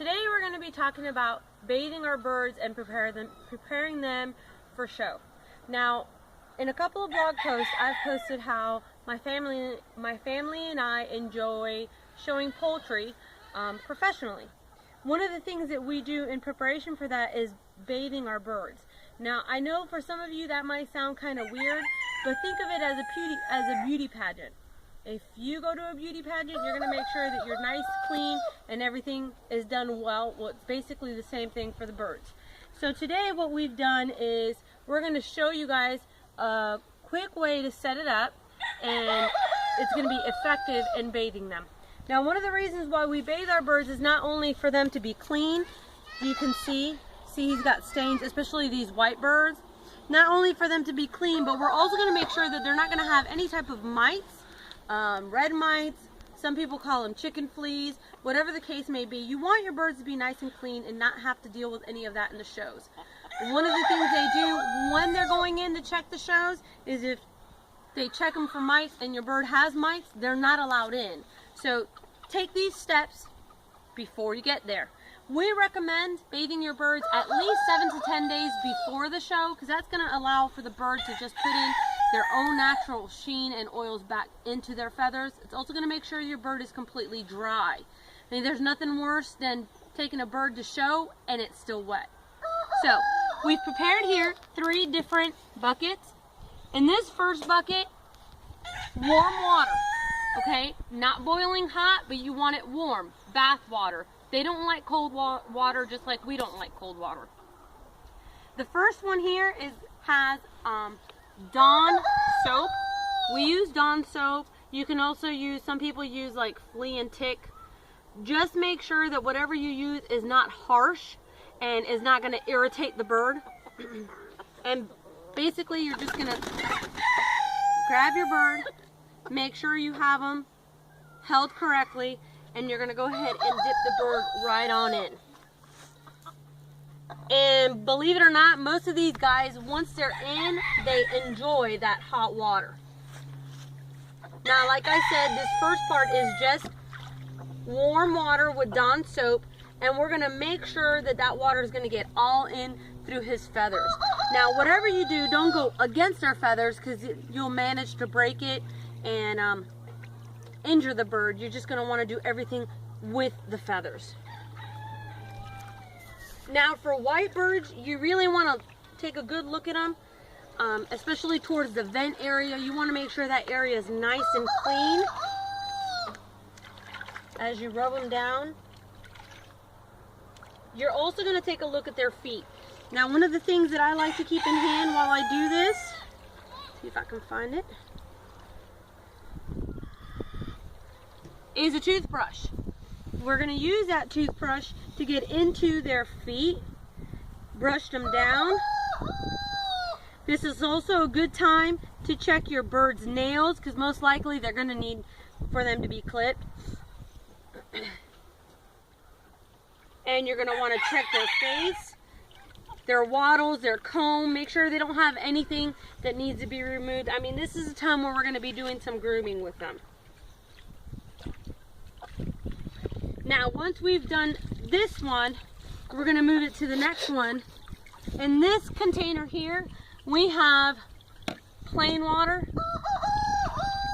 Today we're going to be talking about bathing our birds and preparing them for show. Now, in a couple of blog posts, I've posted how my family and I enjoy showing poultry professionally. One of the things that we do in preparation for that is bathing our birds. Now, I know for some of you that might sound kind of weird, but think of it as a beauty pageant. If you go to a beauty pageant, you're going to make sure that you're nice, clean, and everything is done well. Well, it's basically the same thing for the birds. So today what we've done is we're going to show you guys a quick way to set it up, and it's going to be effective in bathing them. Now, one of the reasons why we bathe our birds is not only for them to be clean. You can see he's got stains, especially these white birds. Not only for them to be clean, but we're also going to make sure that they're not going to have any type of mites. Red mites, some people call them chicken fleas, whatever the case may be. You want your birds to be nice and clean and not have to deal with any of that in the shows. One of the things they do when they're going in to check the shows is if they check them for mites and your bird has mites, they're not allowed in. So take these steps before you get there. We recommend bathing your birds at least 7 to 10 days before the show, because that's going to allow for the birds to just put in their own natural sheen and oils back into their feathers. It's also going to make sure your bird is completely dry. I mean, there's nothing worse than taking a bird to show and it's still wet. So we've prepared here 3 different buckets. In this first bucket, warm water, okay? Not boiling hot, but you want it warm, bath water. They don't like cold water just like we don't like cold water. The first one here has Dawn soap. We use Dawn soap. You can also use, some people use like flea and tick. Just make sure that whatever you use is not harsh and is not going to irritate the bird. And basically you're just going to grab your bird, make sure you have them held correctly, and you're going to go ahead and dip the bird right on in. And believe it or not, most of these guys, once they're in, they enjoy that hot water. Now, like I said, this first part is just warm water with Dawn soap, and we're going to make sure that that water is going to get all in through his feathers. Now, whatever you do, don't go against our feathers, because you'll manage to break it and injure the bird. You're just going to want to do everything with the feathers. Now, for white birds, you really want to take a good look at them, especially towards the vent area. You want to make sure that area is nice and clean as you rub them down. You're also going to take a look at their feet. Now, one of the things that I like to keep in hand while I do this, see if I can find it, is a toothbrush. We're going to use that toothbrush to get into their feet, brush them down. This is also a good time to check your bird's nails, because most likely they're going to need for them to be clipped. And you're going to want to check their face, their wattles, their comb. Make sure they don't have anything that needs to be removed. I mean, this is a time where we're going to be doing some grooming with them. Now, once we've done this one, we're going to move it to the next one. In this container here, we have plain water,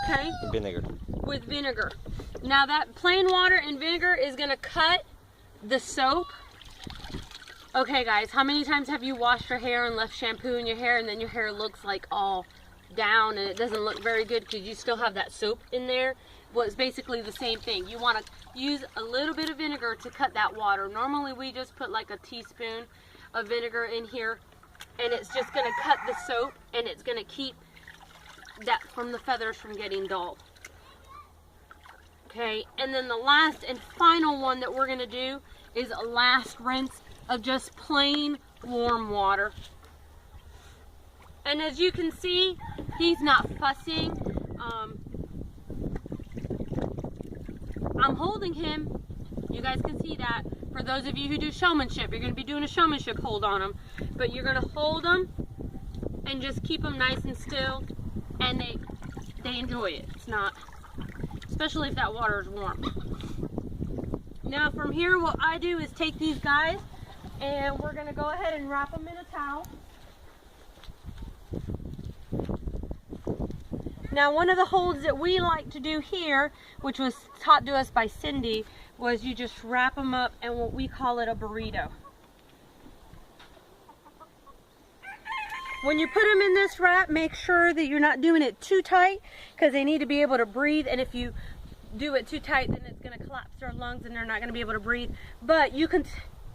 okay? Vinegar. With vinegar. Now, that plain water and vinegar is going to cut the soap. Okay, guys, how many times have you washed your hair and left shampoo in your hair, and then your hair looks like all down and it doesn't look very good because you still have that soap in there? Well, it's basically the same thing. You want to use a little bit of vinegar to cut that water. Normally we just put like a teaspoon of vinegar in here, and it's just going to cut the soap, and it's going to keep that from the feathers from getting dull. Okay, and then the last and final one that we're going to do is a last rinse of just plain warm water. And as you can see, he's not fussing. I'm holding him. You guys can see that. For those of you who do showmanship, you're going to be doing a showmanship hold on him. But you're going to hold them and just keep them nice and still, and they enjoy it. It's not, especially if that water is warm. Now from here, what I do is take these guys and we're gonna go ahead and wrap them in a towel. Now one of the holds that we like to do here, which was taught to us by Cindy, was you just wrap them up in what we call it a burrito. When you put them in this wrap, make sure that you're not doing it too tight because they need to be able to breathe, and if you do it too tight then it's going to collapse their lungs and they're not going to be able to breathe. But you can,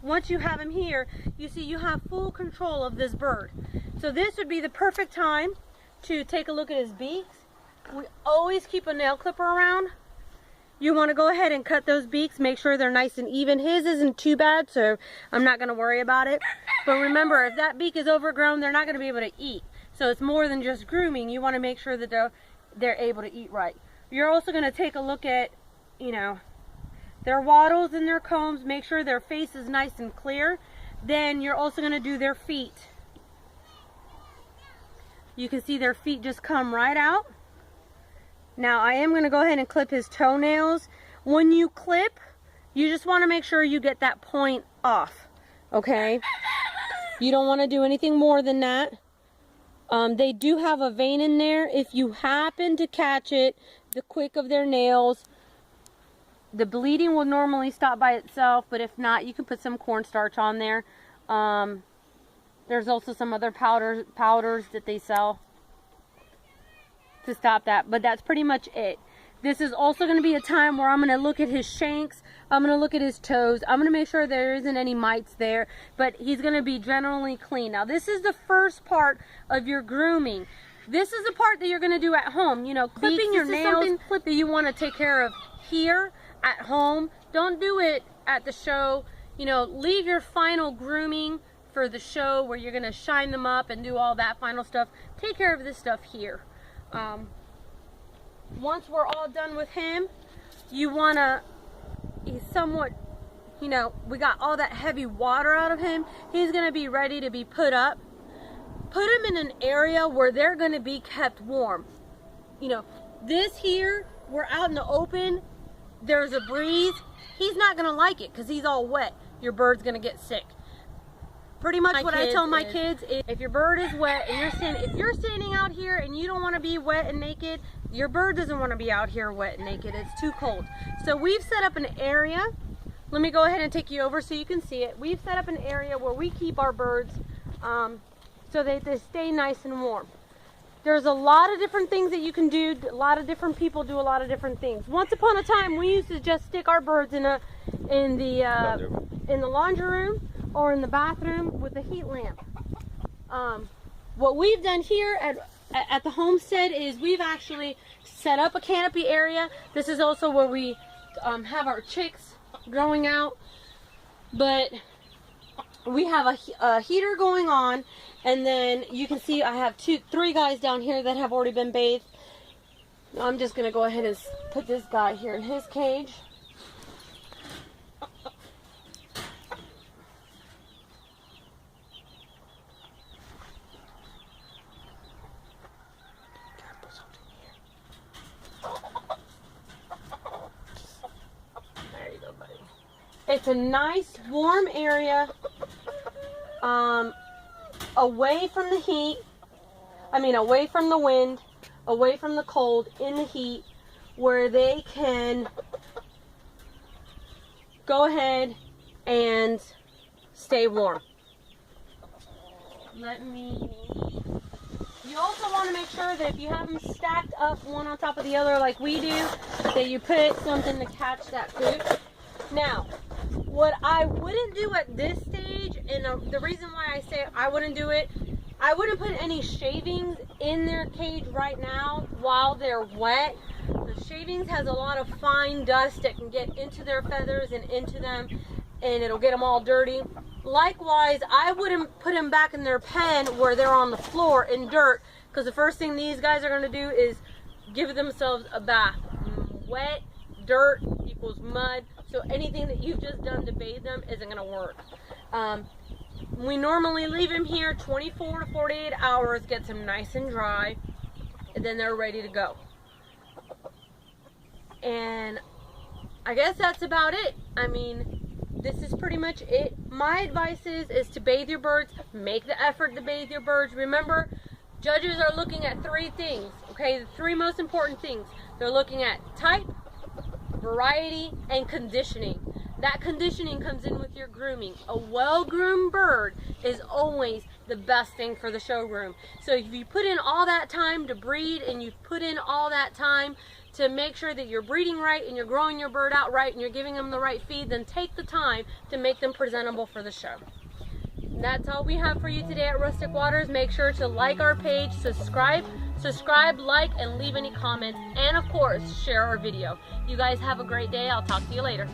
once you have them here, you see you have full control of this bird. So this would be the perfect time to take a look at his beaks. We always keep a nail clipper around. You want to go ahead and cut those beaks, make sure they're nice and even. His isn't too bad, so I'm not going to worry about it. But remember, if that beak is overgrown, they're not going to be able to eat. So it's more than just grooming. You want to make sure that they're able to eat right. You're also going to take a look at, you know, their wattles and their combs. Make sure their face is nice and clear. Then you're also going to do their feet. You can see their feet just come right out. Now I am going to go ahead and clip his toenails. When you clip, you just want to make sure you get that point off, okay? You don't want to do anything more than that. They do have a vein in there. If you happen to catch it, the quick of their nails, the bleeding will normally stop by itself, but if not, you can put some cornstarch on there. There's also some other powders that they sell to stop that, but that's pretty much it. This is also going to be a time where I'm going to look at his shanks, I'm going to look at his toes, I'm going to make sure there isn't any mites there, but he's going to be generally clean. Now this is the first part of your grooming. This is the part that you're going to do at home. You know, clipping your nails, that you want to take care of here at home. Don't do it at the show. You know, leave your final grooming for the show where you're going to shine them up and do all that final stuff. Take care of this stuff here. Once we're all done with him, you want to, he's somewhat, you know, we got all that heavy water out of him. He's going to be ready to be put up. Put him in an area where they're going to be kept warm. You know, this here, we're out in the open, there's a breeze. He's not going to like it because he's all wet. Your bird's going to get sick. Pretty much what I tell my kids is, if your bird is wet and if you're standing out here and you don't want to be wet and naked, your bird doesn't want to be out here wet and naked. It's too cold. So we've set up an area. Let me go ahead and take you over so you can see it. We've set up an area where we keep our birds so that they stay nice and warm. There's a lot of different things that you can do. A lot of different people do a lot of different things. Once upon a time, we used to just stick our birds in the laundry room or in the bathroom with a heat lamp. What we've done here at the homestead is we've actually set up a canopy area. This is also where we have our chicks growing out, but we have a heater going on, and then you can see I have three guys down here that have already been bathed. I'm just gonna go ahead and put this guy here in his cage. It's a nice warm area, away from the heat, away from the wind, away from the cold, in the heat, where they can go ahead and stay warm. You also want to make sure that if you have them stacked up one on top of the other like we do, that you put something to catch that food. Now, what I wouldn't do at this stage, and the reason why I say I wouldn't do it, I wouldn't put any shavings in their cage right now while they're wet. The shavings has a lot of fine dust that can get into their feathers and into them, and it'll get them all dirty. Likewise, I wouldn't put them back in their pen where they're on the floor in dirt, because the first thing these guys are going to do is give themselves a bath. Wet, dirt equals mud. So anything that you've just done to bathe them isn't going to work. We normally leave them here 24 to 48 hours, get them nice and dry, and then they're ready to go. And I guess that's about it. I mean, this is pretty much it. My advice is to bathe your birds. Make the effort to bathe your birds. Remember, judges are looking at 3 things, okay? The 3 most important things. They're looking at type, variety, and conditioning. That conditioning comes in with your grooming. A well-groomed bird is always the best thing for the showroom. So if you put in all that time to breed, and you've put in all that time to make sure that you're breeding right and you're growing your bird out right and you're giving them the right feed, then take the time to make them presentable for the show. And that's all we have for you today at Rustic Waters. Make sure to like our page, subscribe, like, and leave any comments, and of course, share our video. You guys have a great day. I'll talk to you later.